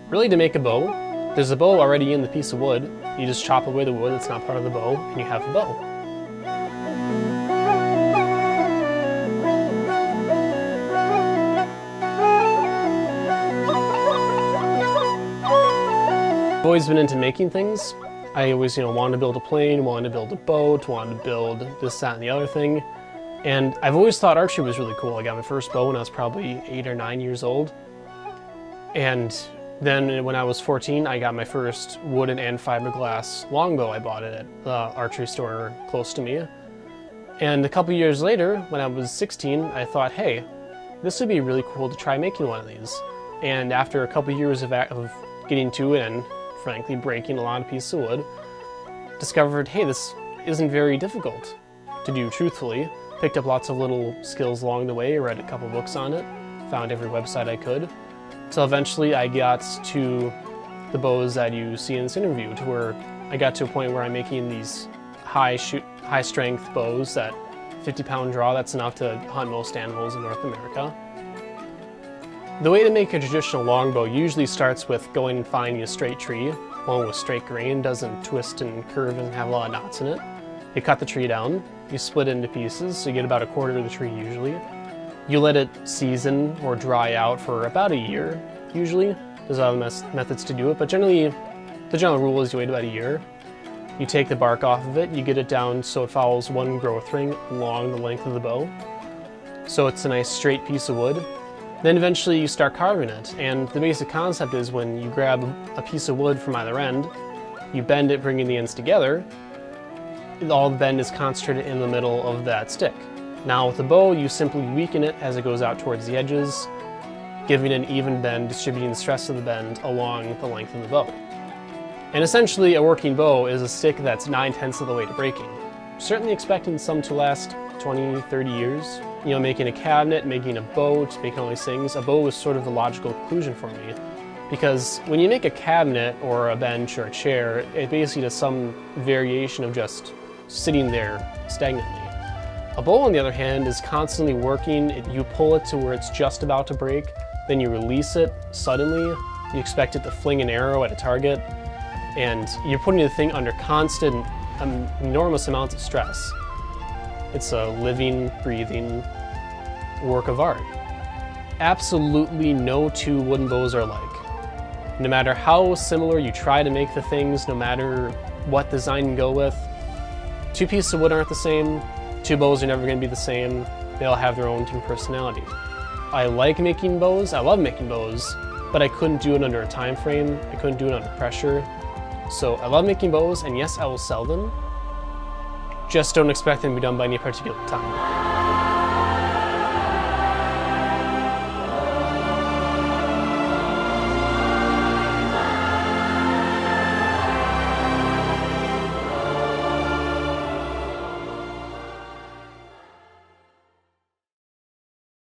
Really, to make a bow, there's a bow already in the piece of wood. You just chop away the wood that's not part of the bow, and you have a bow. I've always been into making things. I always, wanted to build a plane, wanted to build a boat, wanted to build this, that, and the other thing. And I've always thought archery was really cool. I got my first bow when I was probably 8 or 9 years old. And then when I was 14, I got my first wooden and fiberglass longbow. I bought it at the archery store close to me. And a couple years later, when I was 16, I thought, hey, this would be really cool to try making one of these. And after a couple years of getting to it and frankly breaking a lot of pieces of wood, discovered, hey, this isn't very difficult to do truthfully. Picked up lots of little skills along the way, read a couple books on it, found every website I could. So eventually I got to the bows that you see in this interview, to where I got to a point where I'm making these high strength bows that 50-pound draw, that's enough to hunt most animals in North America. The way to make a traditional longbow usually starts with going and finding a straight tree, one with straight grain, doesn't twist and curve, doesn't have a lot of knots in it. You cut the tree down, you split it into pieces, so you get about a quarter of the tree usually. You let it season or dry out for about a year, usually. There's other methods to do it, but generally, the general rule is you wait about a year. You take the bark off of it, you get it down so it follows one growth ring along the length of the bow. So it's a nice straight piece of wood. Then eventually you start carving it, and the basic concept is when you grab a piece of wood from either end, you bend it, bringing the ends together. All the bend is concentrated in the middle of that stick. Now with the bow, you simply weaken it as it goes out towards the edges, giving an even bend, distributing the stress of the bend along the length of the bow. And essentially a working bow is a stick that's 9/10 of the way to breaking. Certainly expecting some to last 20, 30 years. Making a cabinet, making a boat, making all these things, a bow was sort of the logical conclusion for me. Because when you make a cabinet or a bench or a chair, it basically does some variation of just sitting there stagnantly. A bow, on the other hand, is constantly working. You pull it to where it's just about to break, then you release it suddenly. You expect it to fling an arrow at a target, and you're putting the thing under constant, enormous amounts of stress. It's a living, breathing work of art. Absolutely no two wooden bows are alike. No matter how similar you try to make the things, no matter what design you go with, two pieces of wood aren't the same, two bows are never going to be the same, they all have their own different personality. I like making bows, I love making bows, but I couldn't do it under a time frame, I couldn't do it under pressure. So I love making bows, and yes, I will sell them. Just don't expect them to be done by any particular time.